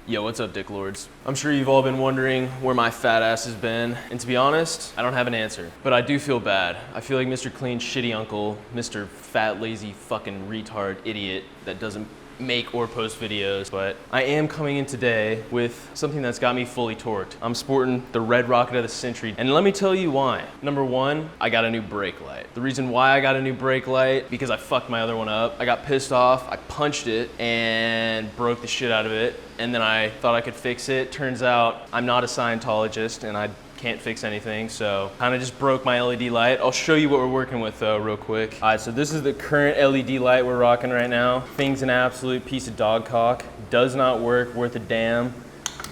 Yo, what's up, Dick Lords? I'm sure you've all been wondering where my fat ass has been, and to be honest, I don't have an answer. But I do feel bad. I feel like Mr. Clean shitty uncle, Mr. fat, lazy, fucking retard idiot that doesn't make or post videos, but I am coming in today with something that's got me fully torqued. I'm sporting the red rocket of the century, and let me tell you why. Number one, I got a new brake light. The reason why I got a new brake light, because I fucked my other one up. I got pissed off, I punched it, and broke the shit out of it, and then I thought I could fix it. Turns out I'm not a Scientologist, and I can't fix anything, so kind of just broke my LED light. I'll show you what we're working with though real quick. All right, so this is the current LED light we're rocking right now. Thing's an absolute piece of dog cock. Does not work worth a damn.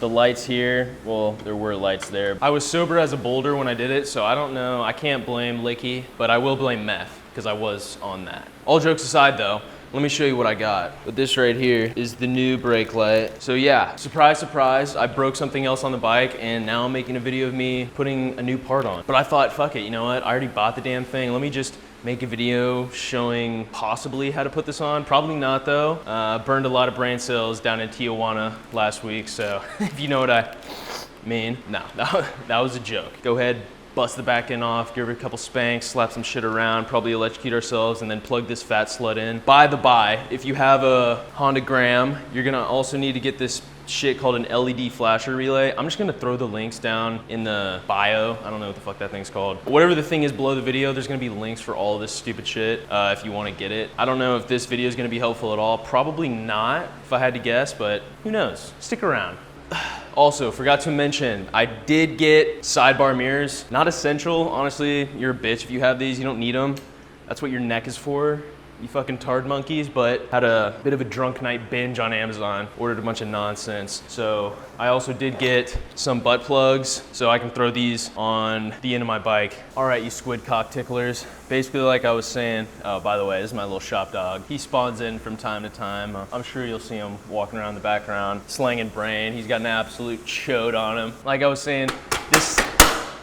The lights here, well, there were lights there. I was sober as a boulder when I did it, so I don't know. I can't blame Licky, but I will blame meth, because I was on that. All jokes aside though, let me show you what I got. But this right here is the new brake light. So yeah, surprise, surprise, I broke something else on the bike and now I'm making a video of me putting a new part on. But I thought, fuck it, you know what? I already bought the damn thing. Let me just make a video showing possibly how to put this on. Probably not though. Burned a lot of brain cells down in Tijuana last week. So if you know what I mean. No, that was a joke. Go ahead, bust the back end off, give her a couple spanks, slap some shit around, probably electrocute ourselves, and then plug this fat slut in. By the by, if you have a Honda Grom, you're gonna also need to get this shit called an LED flasher relay. I'm just gonna throw the links down in the bio. I don't know what the fuck that thing's called. Whatever the thing is below the video, there's gonna be links for all of this stupid shit if you wanna get it. I don't know if this video is gonna be helpful at all. Probably not, if I had to guess, but who knows? Stick around. Also, forgot to mention, I did get sidebar mirrors. Not essential, honestly. You're a bitch if you have these, you don't need them. That's what your neck is for, you fucking tard monkeys. But had a bit of a drunk night binge on Amazon, ordered a bunch of nonsense. So I also did get some butt plugs, so I can throw these on the end of my bike. All right, you squid cock ticklers. Basically, like I was saying, oh, by the way, this is my little shop dog. He spawns in from time to time. I'm sure you'll see him walking around the background, slanging brain. He's got an absolute chode on him. Like I was saying,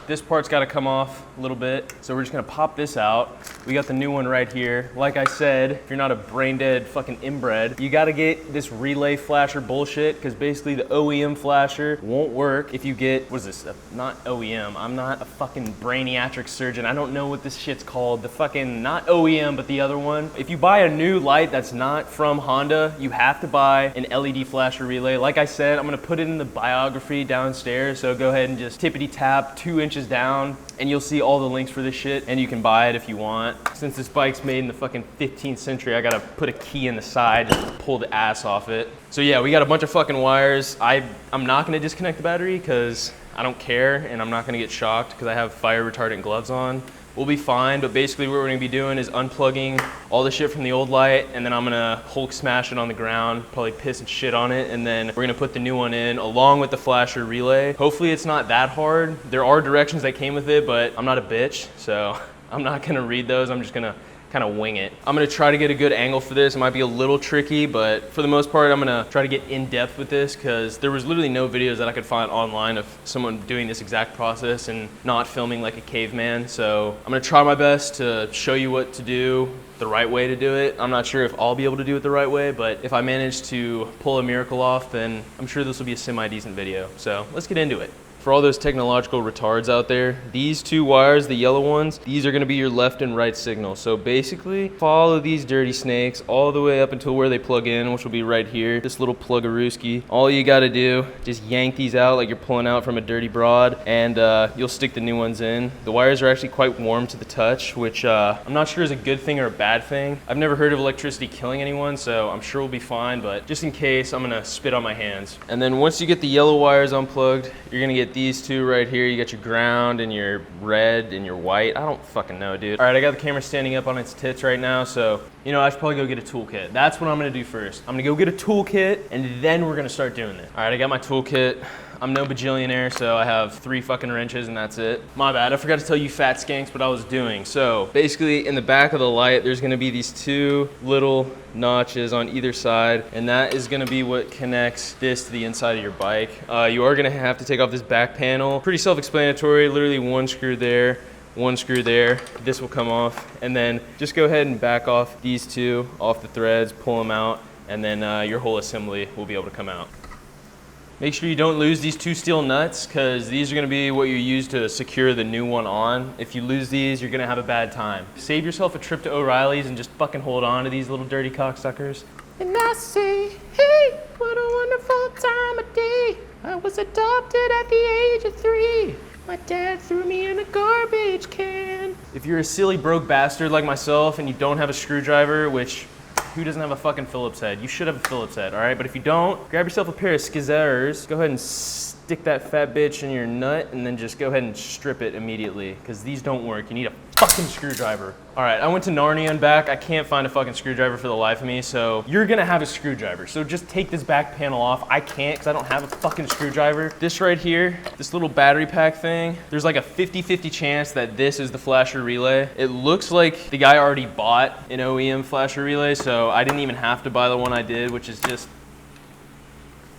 this part's gotta come off a little bit. So we're just gonna pop this out. We got the new one right here. Like I said, if you're not a brain dead fucking inbred, you gotta get this relay flasher bullshit, because basically the OEM flasher won't work if you get, what is this, not OEM. I'm not a fucking brainiatric surgeon. I don't know what this shit's called. The fucking, not OEM, but the other one. If you buy a new light that's not from Honda, you have to buy an LED flasher relay. Like I said, I'm gonna put it in the biography downstairs, so go ahead and just tippity tap 2 inches down and you'll see all the links for this shit, and you can buy it if you want. Since this bike's made in the fucking 15th century, I gotta put a key in the side to pull the ass off it. So yeah, we got a bunch of fucking wires. I'm not gonna disconnect the battery because I don't care, and I'm not gonna get shocked because I have fire retardant gloves on. We'll be fine, but basically what we're gonna be doing is unplugging all the shit from the old light, and then I'm gonna Hulk smash it on the ground, probably piss and shit on it, and then we're gonna put the new one in along with the flasher relay. Hopefully it's not that hard. There are directions that came with it, but I'm not a bitch, so I'm not gonna read those. I'm just gonna kind of wing it. I'm gonna try to get a good angle for this. It might be a little tricky, but for the most part, I'm gonna try to get in depth with this because there was literally no videos that I could find online of someone doing this exact process and not filming like a caveman. So I'm gonna try my best to show you what to do, the right way to do it. I'm not sure if I'll be able to do it the right way, but if I manage to pull a miracle off, then I'm sure this will be a semi-decent video. So let's get into it. For all those technological retards out there, these two wires, the yellow ones, these are gonna be your left and right signal. So basically, follow these dirty snakes all the way up until where they plug in, which will be right here, this little plug-a-rooski. All you gotta do, just yank these out like you're pulling out from a dirty broad, and you'll stick the new ones in. The wires are actually quite warm to the touch, which I'm not sure is a good thing or a bad thing. I've never heard of electricity killing anyone, so I'm sure we'll be fine, but just in case, I'm gonna spit on my hands. And then once you get the yellow wires unplugged, you're gonna get these two right here. You got your ground and your red and your white. I don't fucking know, dude. All right, I got the camera standing up on its tits right now, so you know, I should probably go get a toolkit. That's what I'm gonna do first. I'm gonna go get a toolkit, and then we're gonna start doing this. All right, I got my toolkit. I'm no bajillionaire, so I have 3 fucking wrenches and that's it. My bad, I forgot to tell you fat skanks what I was doing. So basically in the back of the light, there's gonna be these 2 little notches on either side, and that is gonna be what connects this to the inside of your bike. You are gonna have to take off this back panel. Pretty self-explanatory, literally 1 screw there, 1 screw there. This will come off, and then just go ahead and back off these 2 off the threads, pull them out, and then your whole assembly will be able to come out. Make sure you don't lose these 2 steel nuts, because these are gonna be what you use to secure the new one on. If you lose these, you're gonna have a bad time. Save yourself a trip to O'Reilly's and just fucking hold on to these little dirty cocksuckers. And I say, hey, what a wonderful time of day. I was adopted at the age of 3. My dad threw me in a garbage can. If you're a silly broke bastard like myself and you don't have a screwdriver, which who doesn't have a fucking Phillips head? You should have a Phillips head, all right? But if you don't, grab yourself a pair of scissors, go ahead and stick that fat bitch in your nut, and then just go ahead and strip it immediately, because these don't work. You need a fucking screwdriver. All right, I went to Narnia and back. I can't find a fucking screwdriver for the life of me, so you're gonna have a screwdriver. So just take this back panel off. I can't, because I don't have a fucking screwdriver. This right here, this little battery pack thing, there's like a 50-50 chance that this is the flasher relay. It looks like the guy already bought an OEM flasher relay, so I didn't even have to buy the one I did, which is just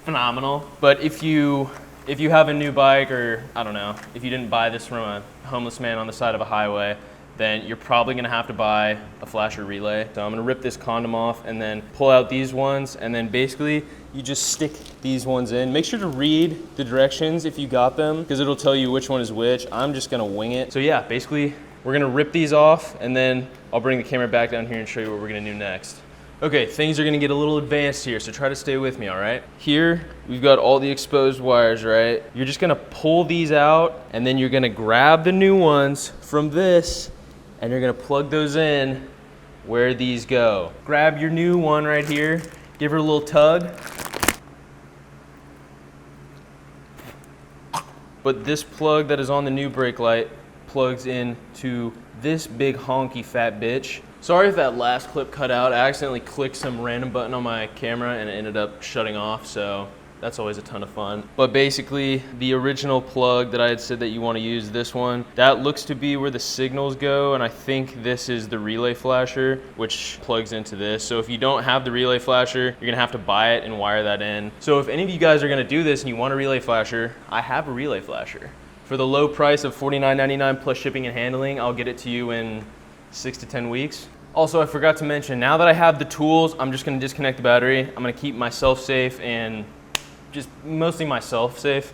phenomenal. But if you have a new bike, or I don't know, if you didn't buy this from a homeless man on the side of a highway, then you're probably gonna have to buy a flasher relay. So I'm gonna rip this condom off and then pull out these ones, and then basically you just stick these ones in. Make sure to read the directions if you got them, because it'll tell you which one is which. I'm just gonna wing it. So yeah, basically we're gonna rip these off, and then I'll bring the camera back down here and show you what we're gonna do next. Okay, things are gonna get a little advanced here, so try to stay with me, all right? Here, we've got all the exposed wires, right? You're just gonna pull these out, and then you're gonna grab the new ones from this, and you're gonna plug those in where these go. Grab your new one right here, give her a little tug. But this plug that is on the new brake light plugs into this big honky fat bitch. Sorry if that last clip cut out. I accidentally clicked some random button on my camera and it ended up shutting off, so that's always a ton of fun. But basically, the original plug that I had said that you want to use, this one, that looks to be where the signals go, and I think this is the relay flasher, which plugs into this. So if you don't have the relay flasher, you're gonna have to buy it and wire that in. So if any of you guys are gonna do this and you want a relay flasher, I have a relay flasher. For the low price of $49.99 plus shipping and handling, I'll get it to you in 6 to 10 weeks. Also, I forgot to mention, now that I have the tools, I'm just gonna disconnect the battery. I'm gonna keep myself safe, and just mostly myself safe.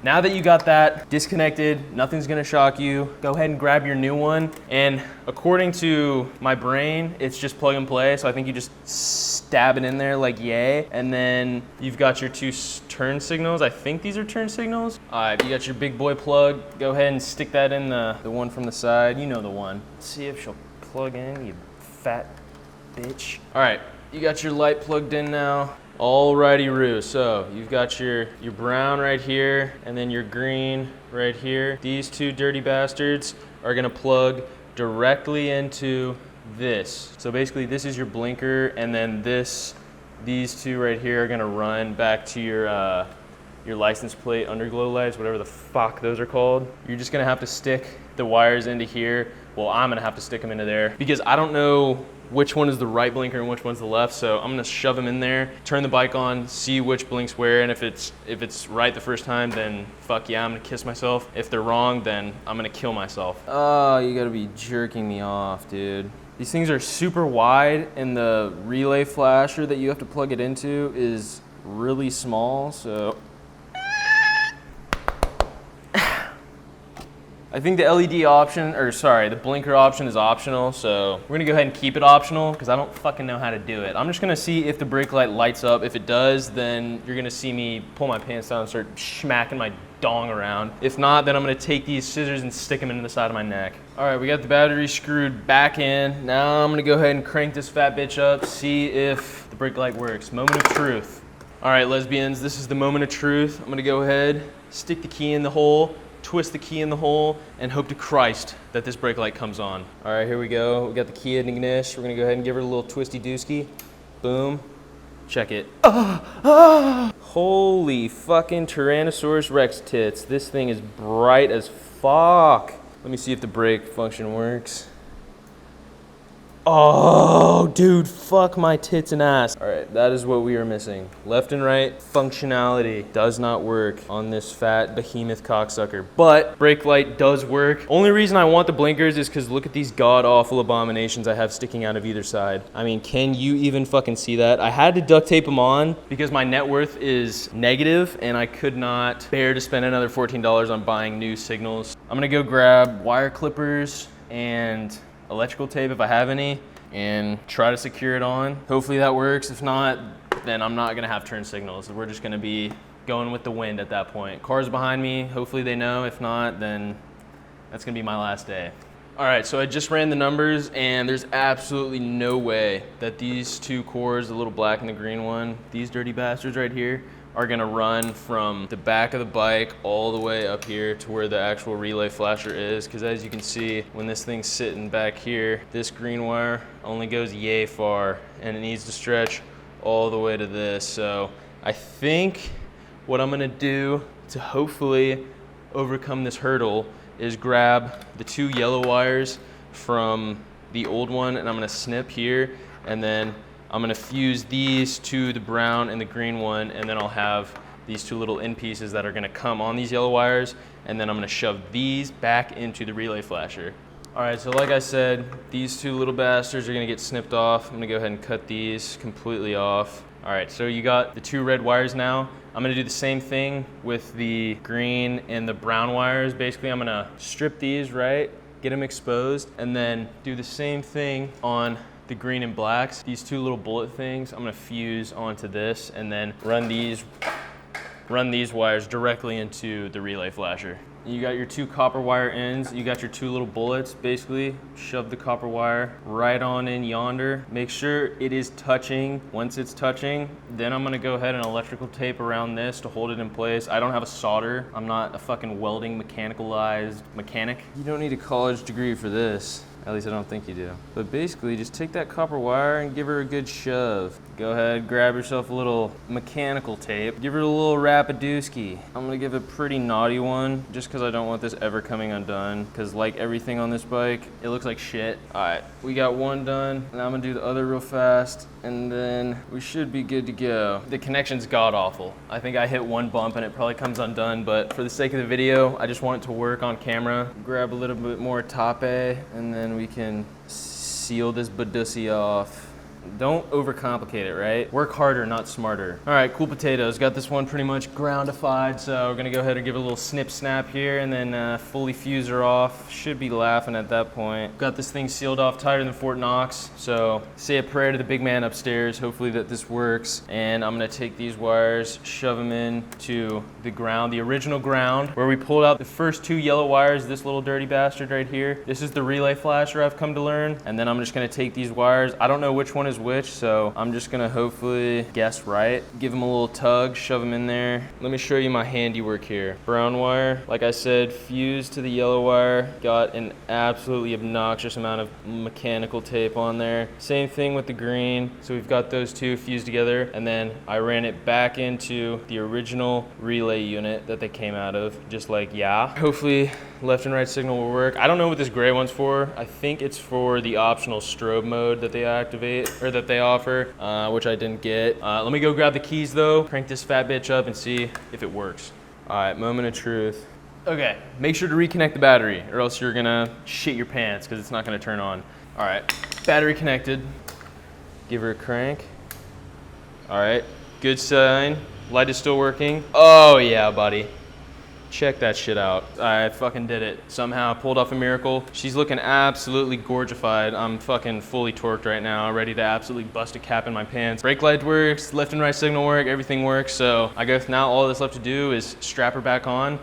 Now that you got that disconnected, nothing's gonna shock you. Go ahead and grab your new one. And according to my brain, it's just plug and play. So I think you just stab it in there like yay. And then you've got your 2 turn signals. I think these are turn signals. All right, you got your big boy plug. Go ahead and stick that in the one from the side. You know the one. Let's see if she'll plug in, you fat bitch. All right, you got your light plugged in now. Alrighty, Roo. So you've got your brown right here, and then your green right here. These 2 dirty bastards are gonna plug directly into this. So basically, this is your blinker, and then these 2 right here are gonna run back to your license plate underglow lights, whatever the fuck those are called. You're just gonna have to stick the wires into here. Well, I'm gonna have to stick them into there because I don't know which one is the right blinker and which one's the left, so I'm gonna shove them in there, turn the bike on, see which blinks where, and if it's right the first time, then fuck yeah, I'm gonna kiss myself. If they're wrong, then I'm gonna kill myself. Oh, you gotta be jerking me off, dude. These things are super wide, and the relay flasher that you have to plug it into is really small, so I think the LED option, or sorry, the blinker option is optional, so we're gonna go ahead and keep it optional because I don't fucking know how to do it. I'm just gonna see if the brake light lights up. If it does, then you're gonna see me pull my pants down and start smacking my dong around. If not, then I'm gonna take these scissors and stick them into the side of my neck. All right, we got the battery screwed back in. Now I'm gonna go ahead and crank this fat bitch up, see if the brake light works. Moment of truth. All right, lesbians, this is the moment of truth. I'm gonna go ahead, stick the key in the hole, twist the key in the hole, and hope to Christ that this brake light comes on. All right, here we go. We got the key in ignition. We're gonna go ahead and give her a little twisty dooski. Boom. Check it. Holy fucking Tyrannosaurus Rex tits. This thing is bright as fuck. Let me see if the brake function works. Oh, dude, fuck my tits and ass. All right, that is what we are missing. Left and right functionality does not work on this fat behemoth cocksucker, but brake light does work. Only reason I want the blinkers is because look at these god-awful abominations I have sticking out of either side. I mean, can you even fucking see that? I had to duct tape them on because my net worth is negative and I could not bear to spend another $14 on buying new signals. I'm gonna go grab wire clippers and electrical tape if I have any and try to secure it on. Hopefully that works. If not, then I'm not gonna have turn signals. We're just gonna be going with the wind at that point. Cars behind me, hopefully they know. If not, then that's gonna be my last day. All right, so I just ran the numbers and there's absolutely no way that these two cores, the little black and the green one, these dirty bastards right here, are gonna run from the back of the bike all the way up here to where the actual relay flasher is. Because as you can see, when this thing's sitting back here, this green wire only goes yay far and it needs to stretch all the way to this. So I think what I'm gonna do to hopefully overcome this hurdle is grab the two yellow wires from the old one and I'm gonna snip here, and then I'm gonna fuse these to the brown and the green one, and then I'll have these two little end pieces that are gonna come on these yellow wires, and then I'm gonna shove these back into the relay flasher. All right, so like I said, these two little bastards are gonna get snipped off. I'm gonna go ahead and cut these completely off. All right, so you got the two red wires now. I'm gonna do the same thing with the green and the brown wires. Basically, I'm gonna strip these, right? Get them exposed, and then do the same thing on the green and blacks. These two little bullet things, I'm gonna fuse onto this and then run these wires directly into the relay flasher. You got your two copper wire ends, you got your two little bullets. Basically, shove the copper wire right on in yonder. Make sure it is touching. Once it's touching, then I'm gonna go ahead and electrical tape around this to hold it in place. I don't have a solder. I'm not a fucking welding mechanicalized mechanic. You don't need a college degree for this. At least I don't think you do. But basically, just take that copper wire and give her a good shove. Go ahead, grab yourself a little mechanical tape. Give her a little rapadooski. I'm gonna give a pretty naughty one, just because I don't want this ever coming undone. Because like everything on this bike, it looks like shit. All right, we got one done. Now I'm gonna do the other real fast, and then we should be good to go. The connection's god-awful. I think I hit one bump and it probably comes undone, but for the sake of the video, I just want it to work on camera. Grab a little bit more tape, and then we can seal this badussy off. Don't overcomplicate it, right? Work harder, not smarter. All right, cool potatoes. Got this one pretty much groundified, so we're gonna go ahead and give it a little snip snap here and then fully fuse her off. Should be laughing at that point. Got this thing sealed off tighter than Fort Knox, so say a prayer to the big man upstairs, hopefully that this works. And I'm gonna take these wires, shove them in to the ground, the original ground, where we pulled out the first two yellow wires, this little dirty bastard right here. This is the relay flasher, I've come to learn. And then I'm just gonna take these wires. I don't know which one is which, so I'm just gonna hopefully guess right. Give them a little tug, shove them in there. Let me show you my handiwork here. Brown wire, like I said, fused to the yellow wire. Got an absolutely obnoxious amount of mechanical tape on there. Same thing with the green. So we've got those two fused together, and then I ran it back into the original relay unit that they came out of, just like yeah. Hopefully left and right signal will work. I don't know what this gray one's for. I think it's for the optional strobe mode that they activate, or that they offer, which I didn't get. Let me go grab the keys though, crank this fat bitch up and see if it works. All right, moment of truth. Okay, make sure to reconnect the battery or else you're gonna shit your pants because it's not gonna turn on. All right, battery connected. Give her a crank. All right, good sign. Light is still working. Oh yeah, buddy. Check that shit out. I fucking did it. Somehow pulled off a miracle. She's looking absolutely gorgified. I'm fucking fully torqued right now, ready to absolutely bust a cap in my pants. Brake light works, left and right signal work, everything works. So I guess now all that's left to do is strap her back on.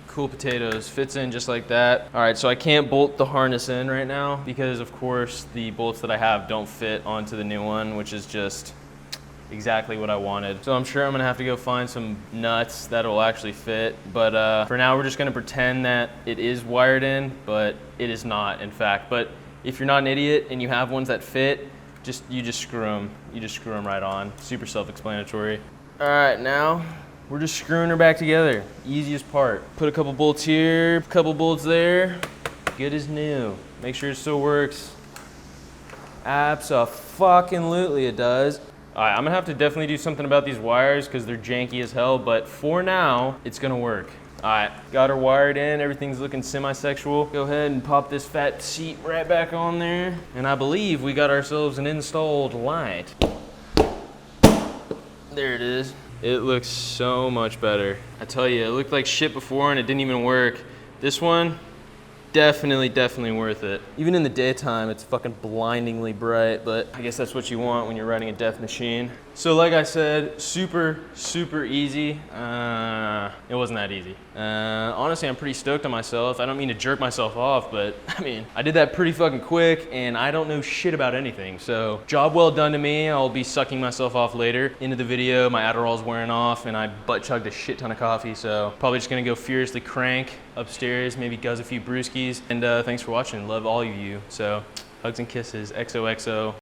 Cool potatoes, fits in just like that. All right, so I can't bolt the harness in right now because of course the bolts that I have don't fit onto the new one, which is just exactly what I wanted. So I'm sure I'm gonna have to go find some nuts that'll actually fit. But for now, we're just gonna pretend that it is wired in, but it is not, in fact. But if you're not an idiot and you have ones that fit, you just screw them. You just screw them right on. Super self-explanatory. All right, now we're just screwing her back together. Easiest part. Put a couple bolts here, a couple bolts there. Good as new. Make sure it still works. Abso-fucking-lutely it does. All right, I'm gonna have to definitely do something about these wires because they're janky as hell, but for now, it's gonna work. All right, got her wired in, everything's looking semi-sexual. Go ahead and pop this fat seat right back on there. And I believe we got ourselves an installed light. There it is. It looks so much better. I tell you, it looked like shit before and it didn't even work. This one, definitely worth it. Even in the daytime, it's fucking blindingly bright, but I guess that's what you want when you're riding a death machine. So like I said, super easy. It wasn't that easy. Honestly, I'm pretty stoked on myself. I don't mean to jerk myself off, but I mean, I did that pretty fucking quick and I don't know shit about anything. So job well done to me. I'll be sucking myself off later. Into the video, my Adderall's wearing off and I butt chugged a shit ton of coffee. So probably just gonna go furiously crank upstairs, maybe guzz a few brewskis. And thanks for watching. Love all of you. So hugs and kisses, XOXO.